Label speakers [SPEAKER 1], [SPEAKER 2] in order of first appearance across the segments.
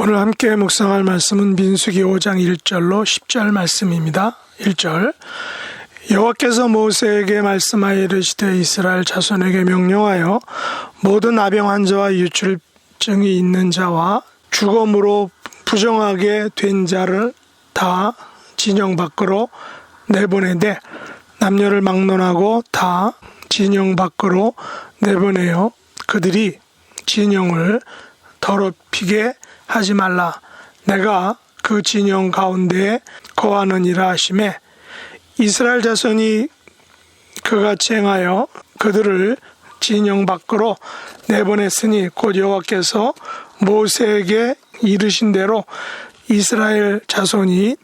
[SPEAKER 1] 오늘 함께 묵상할 말씀은 민수기 5장 1절로 10절 말씀입니다. 1절 여호와께서 모세에게 말씀하여 이르시되 이스라엘 자손에게 명령하여 모든 아병 환자와 유출증이 있는 자와 죽음으로 부정하게 된 자를 다 진영 밖으로 내보내되 남녀를 막론하고 다 진영 밖으로 내보내어 그들이 진영을 더럽히게 하지 말라. 내가 그 진영 가운데에 거하느니라 하시매 이스라엘 자손이 그같이 행하여 그들을 진영 밖으로 내보냈으니 곧 여호와께서 모세에게 이르신 대로 이스라엘 자손이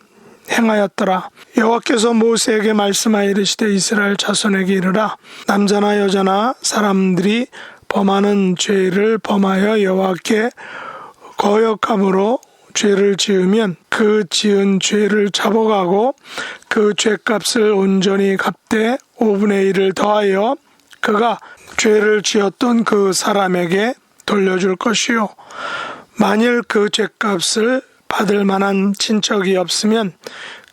[SPEAKER 1] 행하였더라. 여호와께서 모세에게 말씀하여 이르시되 이스라엘 자손에게 이르라. 남자나 여자나 사람들이 범하는 죄를 범하여 여호와께 거역함으로 죄를 지으면 그 지은 죄를 잡아가고 그 죄값을 온전히 갚되 5분의 1을 더하여 그가 죄를 지었던 그 사람에게 돌려줄 것이요 만일 그 죄값을 받을 만한 친척이 없으면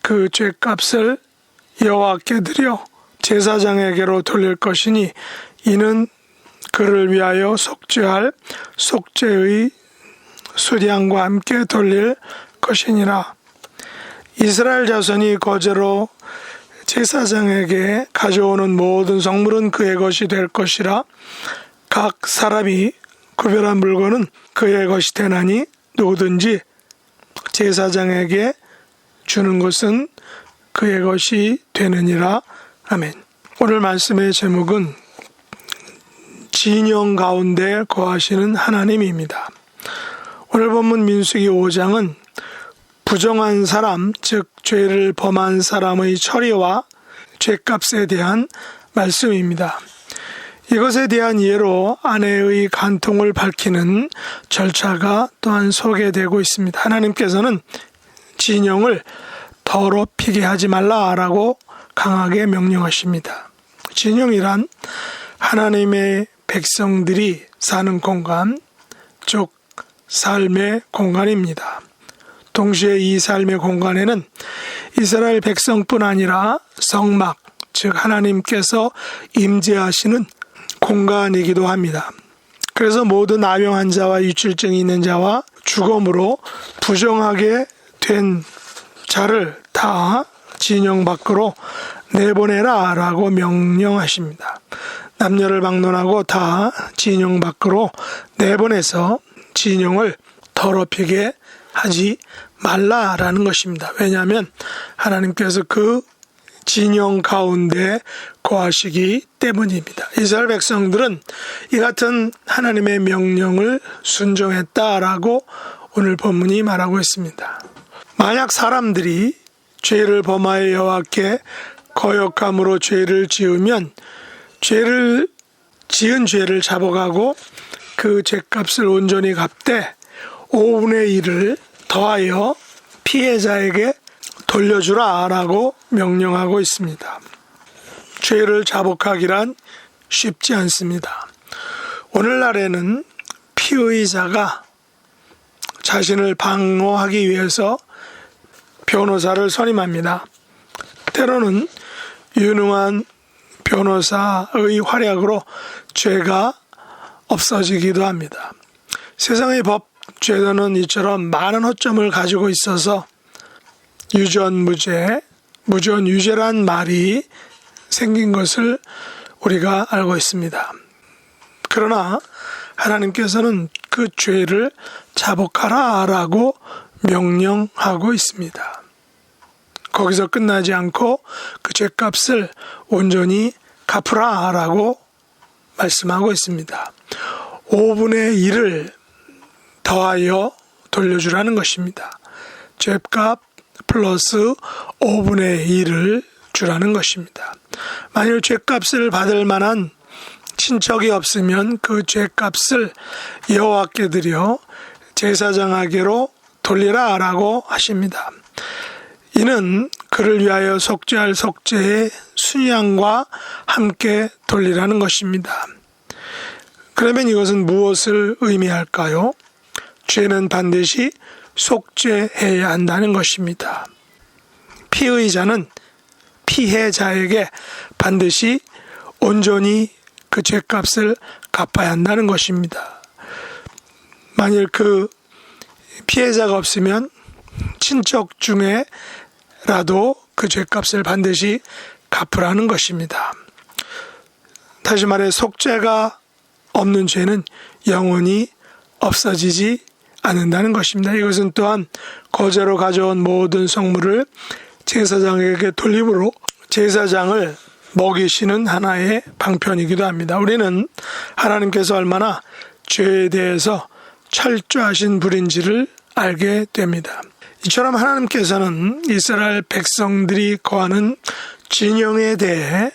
[SPEAKER 1] 그 죄값을 여호와께 드려 제사장에게로 돌릴 것이니 이는 그를 위하여 속죄할 속죄의 수량과 함께 돌릴 것이니라. 이스라엘 자손이 거제로 제사장에게 가져오는 모든 성물은 그의 것이 될 것이라. 각 사람이 구별한 물건은 그의 것이 되나니 누구든지 제사장에게 주는 것은 그의 것이 되느니라. 아멘. 오늘 말씀의 제목은 진영 가운데 거하시는 하나님입니다. 오늘 본문 민수기 5장은 부정한 사람, 즉 죄를 범한 사람의 처리와 죄값에 대한 말씀입니다. 이것에 대한 예로 아내의 간통을 밝히는 절차가 또한 소개되고 있습니다. 하나님께서는 진영을 더럽히게 하지 말라라고 강하게 명령하십니다. 진영이란 하나님의 백성들이 사는 공간, 즉 삶의 공간입니다. 동시에 이 삶의 공간에는 이스라엘 백성뿐 아니라 성막, 즉 하나님께서 임재하시는 공간이기도 합니다. 그래서 모든 아병한 자와 유출증이 있는 자와 죽음으로 부정하게 된 자를 다 진영 밖으로 내보내라 라고 명령하십니다. 남녀를 막론하고 다 진영 밖으로 내보내서 진영을 더럽히게 하지 말라라는 것입니다. 왜냐하면 하나님께서 그 진영 가운데 거하시기 때문입니다. 이스라엘 백성들은 이 같은 하나님의 명령을 순종했다라고 오늘 본문이 말하고 있습니다. 만약 사람들이 죄를 범하여 여호와께 거역함으로 죄를 지으면 죄를 지은 죄를 잡아가고 그 죄값을 온전히 갚되 5분의 1을 더하여 피해자에게 돌려주라 라고 명령하고 있습니다. 죄를 자복하기란 쉽지 않습니다. 오늘날에는 피의자가 자신을 방어하기 위해서 변호사를 선임합니다. 때로는 유능한 변호사의 활약으로 죄가 없어지기도 합니다. 세상의 법 제도는 이처럼 많은 허점을 가지고 있어서 유전무죄, 무전유죄란 말이 생긴 것을 우리가 알고 있습니다. 그러나 하나님께서는 그 죄를 자복하라 라고 명령하고 있습니다. 거기서 끝나지 않고 그 죄값을 온전히 갚으라 라고 말씀하고 있습니다. 5분의 1을 더하여 돌려주라는 것입니다. 죄값 플러스 5분의 1을 주라는 것입니다. 만일 죄값을 받을 만한 친척이 없으면 그 죄값을 여호와께 드려 제사장에게로 돌리라 라고 하십니다. 이는 그를 위하여 속죄할 속죄의 순양과 함께 돌리라는 것입니다. 그러면 이것은 무엇을 의미할까요? 죄는 반드시 속죄해야 한다는 것입니다. 피의자는 피해자에게 반드시 온전히 그 죄값을 갚아야 한다는 것입니다. 만일 그 피해자가 없으면 친척 중에라도 그 죄값을 반드시 갚으라는 것입니다. 다시 말해 속죄가 없는 죄는 영원히 없어지지 않는다는 것입니다. 이것은 또한 거제로 가져온 모든 성물을 제사장에게 돌림으로 제사장을 먹이시는 하나의 방편이기도 합니다. 우리는 하나님께서 얼마나 죄에 대해서 철저하신 분인지를 알게 됩니다. 이처럼 하나님께서는 이스라엘 백성들이 거하는 진영에 대해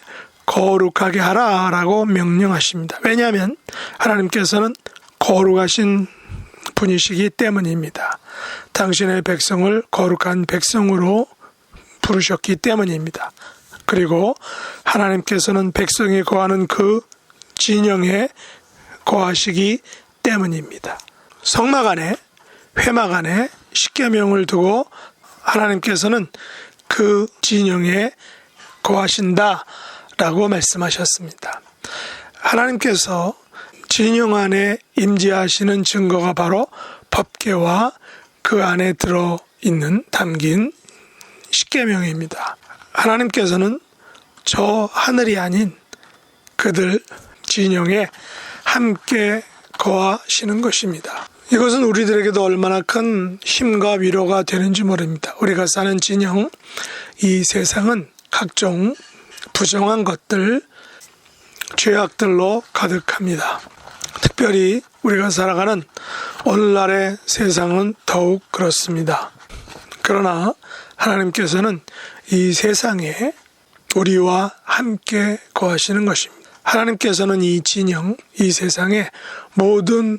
[SPEAKER 1] 거룩하게 하라라고 명령하십니다. 왜냐하면 하나님께서는 거룩하신 분이시기 때문입니다. 당신의 백성을 거룩한 백성으로 부르셨기 때문입니다. 그리고 하나님께서는 백성이 거하는 그 진영에 거하시기 때문입니다. 성막 안에, 회막 안에 십계명을 두고 하나님께서는 그 진영에 거하신다라고 말씀하셨습니다. 하나님께서 진영 안에 임재하시는 증거가 바로 법궤와 그 안에 들어있는 담긴 십계명입니다. 하나님께서는 저 하늘이 아닌 그들 진영에 함께 거하시는 것입니다. 이것은 우리들에게도 얼마나 큰 힘과 위로가 되는지 모릅니다. 우리가 사는 진영, 이 세상은 각종 부정한 것들, 죄악들로 가득합니다. 특별히 우리가 살아가는 오늘날의 세상은 더욱 그렇습니다. 그러나 하나님께서는 이 세상에 우리와 함께 거하시는 것입니다. 하나님께서는 이 진영, 이 세상의 모든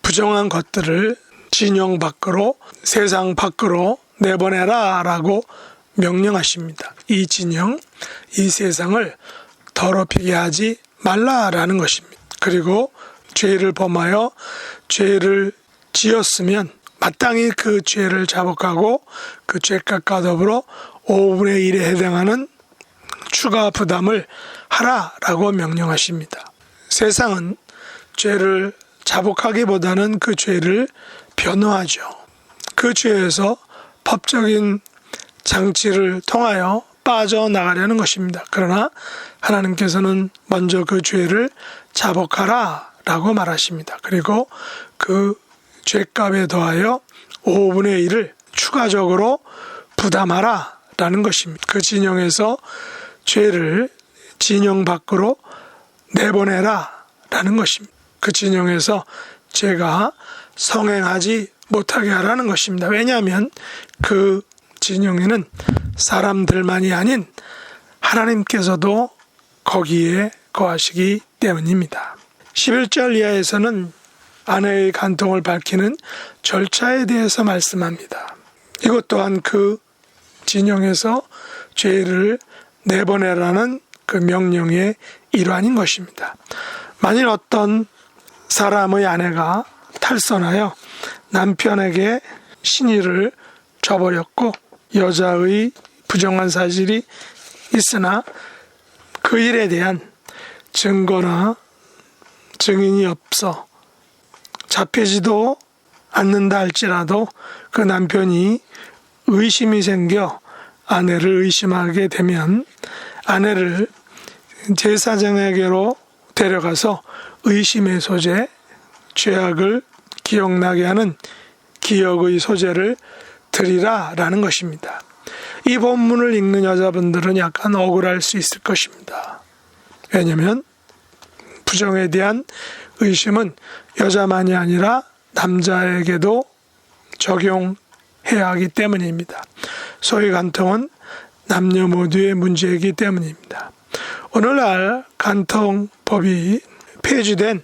[SPEAKER 1] 부정한 것들을 진영 밖으로, 세상 밖으로 내보내라 라고 명령하십니다. 이 진영, 이 세상을 더럽히게 하지 말라라는 것입니다. 그리고 죄를 범하여 죄를 지었으면 마땅히 그 죄를 자복하고 그 죄값과 더불어 5분의 1에 해당하는 추가 부담을 하라라고 명령하십니다. 세상은 죄를 자복하기보다는 그 죄를 변호하죠. 그 죄에서 법적인 장치를 통하여 빠져나가려는 것입니다. 그러나 하나님께서는 먼저 그 죄를 자복하라 라고 말하십니다. 그리고 그 죄값에 더하여 5분의 1을 추가적으로 부담하라 라는 것입니다. 그 진영에서 죄를 진영 밖으로 내보내라 라는 것입니다. 그 진영에서 죄가 성행하지 못하게 하라는 것입니다. 왜냐하면 그 진영에는 사람들만이 아닌 하나님께서도 거기에 거하시기 때문입니다. 11절 이하에서는 아내의 간통을 밝히는 절차에 대해서 말씀합니다. 이것 또한 그 진영에서 죄를 내보내라는 그 명령의 일환인 것입니다. 만일 어떤 사람의 아내가 탈선하여 남편에게 신의를 저버렸고 여자의 부정한 사실이 있으나 그 일에 대한 증거나 증인이 없어 잡히지도 않는다 할지라도 그 남편이 의심이 생겨 아내를 의심하게 되면 아내를 제사장에게로 데려가서 의심의 소재, 죄악을 기억나게 하는 기억의 소재를 드리라라는 것입니다. 이 본문을 읽는 여자분들은 약간 억울할 수 있을 것입니다. 왜냐하면 부정에 대한 의심은 여자만이 아니라 남자에게도 적용해야 하기 때문입니다. 소위 간통은 남녀 모두의 문제이기 때문입니다. 오늘날 간통법이 폐지된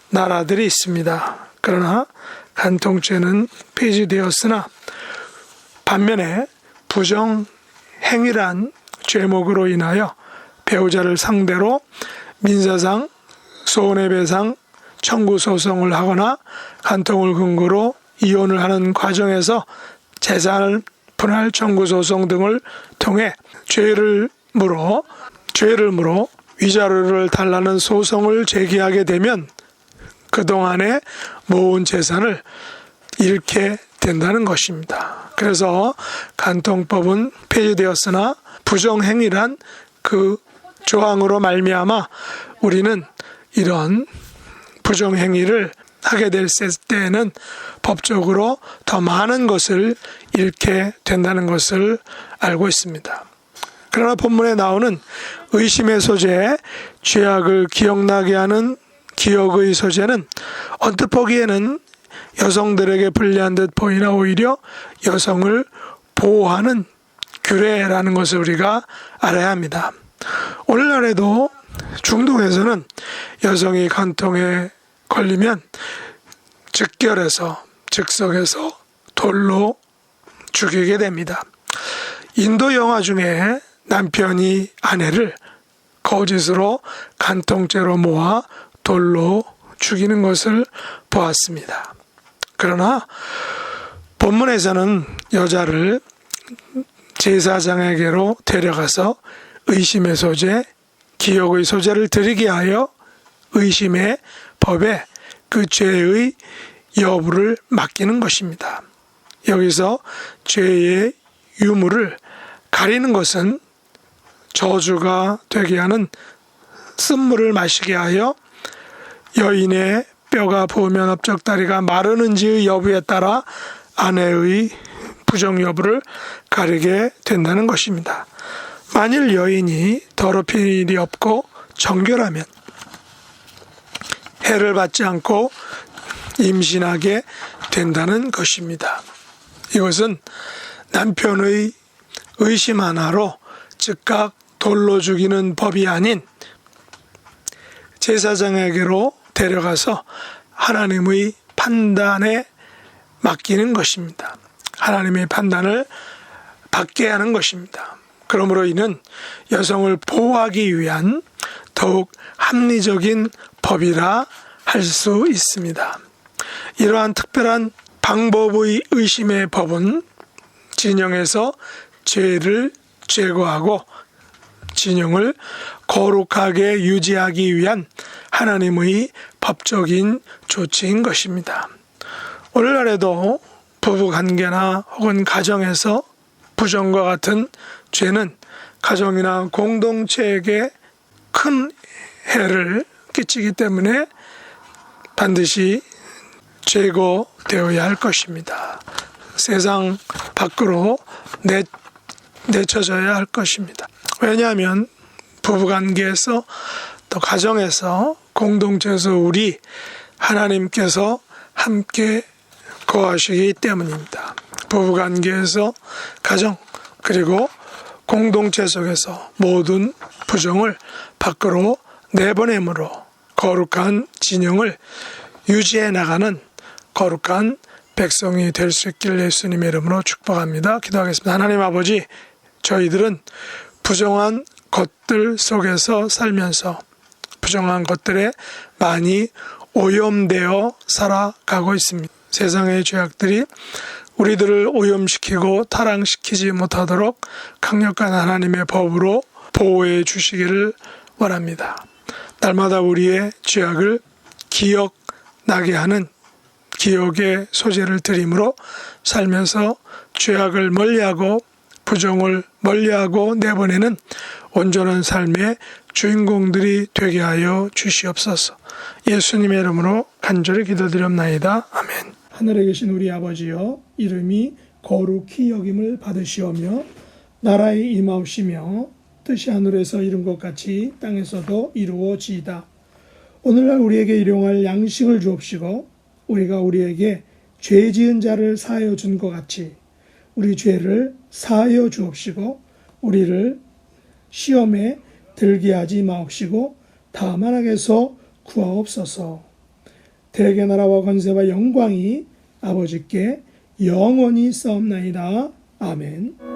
[SPEAKER 1] 나라들이 있습니다. 그러나 간통죄는 폐지되었으나 반면에 부정행위란 죄목으로 인하여 배우자를 상대로 민사상, 손해배상 청구 소송을 하거나 간통을 근거로 이혼을 하는 과정에서 재산 분할 청구 소송 등을 통해 죄를 물어 위자료를 달라는 소송을 제기하게 되면 그동안에 모은 재산을 잃게 된다는 것입니다. 그래서 간통법은 폐지되었으나 부정행위란 그 조항으로 말미암아 우리는 이런 부정행위를 하게 될 때에는 법적으로 더 많은 것을 잃게 된다는 것을 알고 있습니다. 그러나 본문에 나오는 의심의 소재, 죄악을 기억나게 하는 기억의 소재는 언뜻 보기에는 여성들에게 불리한 듯 보이나 오히려 여성을 보호하는 규례라는 것을 우리가 알아야 합니다. 오늘날에도 중동에서는 여성이 간통에 걸리면 즉석에서 돌로 죽이게 됩니다. 인도 영화 중에 남편이 아내를 거짓으로 간통죄로 모아 돌로 죽이는 것을 보았습니다. 그러나 본문에서는 여자를 제사장에게로 데려가서 의심의 소재, 기억의 소재를 드리게 하여 의심의 법에 그 죄의 여부를 맡기는 것입니다. 여기서 죄의 유무를 가리는 것은 저주가 되게 하는 쓴물을 마시게 하여 여인의 뼈가 부으면 업적다리가 마르는지의 여부에 따라 아내의 부정 여부를 가리게 된다는 것입니다. 만일 여인이 더럽힌 일이 없고 정결하면 해를 받지 않고 임신하게 된다는 것입니다. 이것은 남편의 의심 하나로 즉각 돌로 죽이는 법이 아닌 제사장에게로 데려가서 하나님의 판단에 맡기는 것입니다. 하나님의 판단을 받게 하는 것입니다. 그러므로 이는 여성을 보호하기 위한 더욱 합리적인 법이라 할 수 있습니다. 이러한 특별한 방법의 의심의 법은 진영에서 죄를 제거하고 진영을 거룩하게 유지하기 위한 하나님의 법적인 조치인 것입니다. 오늘날에도 부부관계나 혹은 가정에서 부정과 같은 죄는 가정이나 공동체에게 큰 해를 끼치기 때문에 반드시 제거되어야 할 것입니다. 세상 밖으로 내쳐져야 할 것입니다. 왜냐하면 부부관계에서 또 가정에서 공동체에서 우리 하나님께서 함께 거하시기 때문입니다. 부부관계에서 가정 그리고 공동체 속에서 모든 부정을 밖으로 내보내므로 거룩한 진영을 유지해 나가는 거룩한 백성이 될 수 있길 예수님의 이름으로 축복합니다. 기도하겠습니다. 하나님 아버지, 저희들은 부정한 것들 속에서 살면서 부정한 것들에 많이 오염되어 살아가고 있습니다. 세상의 죄악들이 우리들을 오염시키고 타락시키지 못하도록 강력한 하나님의 법으로 보호해 주시기를 원합니다. 날마다 우리의 죄악을 기억나게 하는 기억의 소재를 드림으로 살면서 죄악을 멀리하고 부정을 멀리하고 내보내는 온전한 삶의 주인공들이 되게 하여 주시옵소서. 예수님의 이름으로 간절히 기도드렸나이다. 아멘. 하늘에 계신 우리 아버지여, 이름이 거룩히 여김을 받으시오며 나라의 임하옵시며 뜻이 하늘에서 이룬 것 같이 땅에서도 이루어지이다. 오늘날 우리에게 일용할 양식을 주옵시고 우리가 우리에게 죄 지은 자를 사하여 준 것 같이 우리 죄를 사하여 주옵시고 우리를 시험에 들게 하지 마옵시고 다만 악에서 구하옵소서. 대개 나라와 권세와 영광이 아버지께 영원히 싸움나이다. 아멘.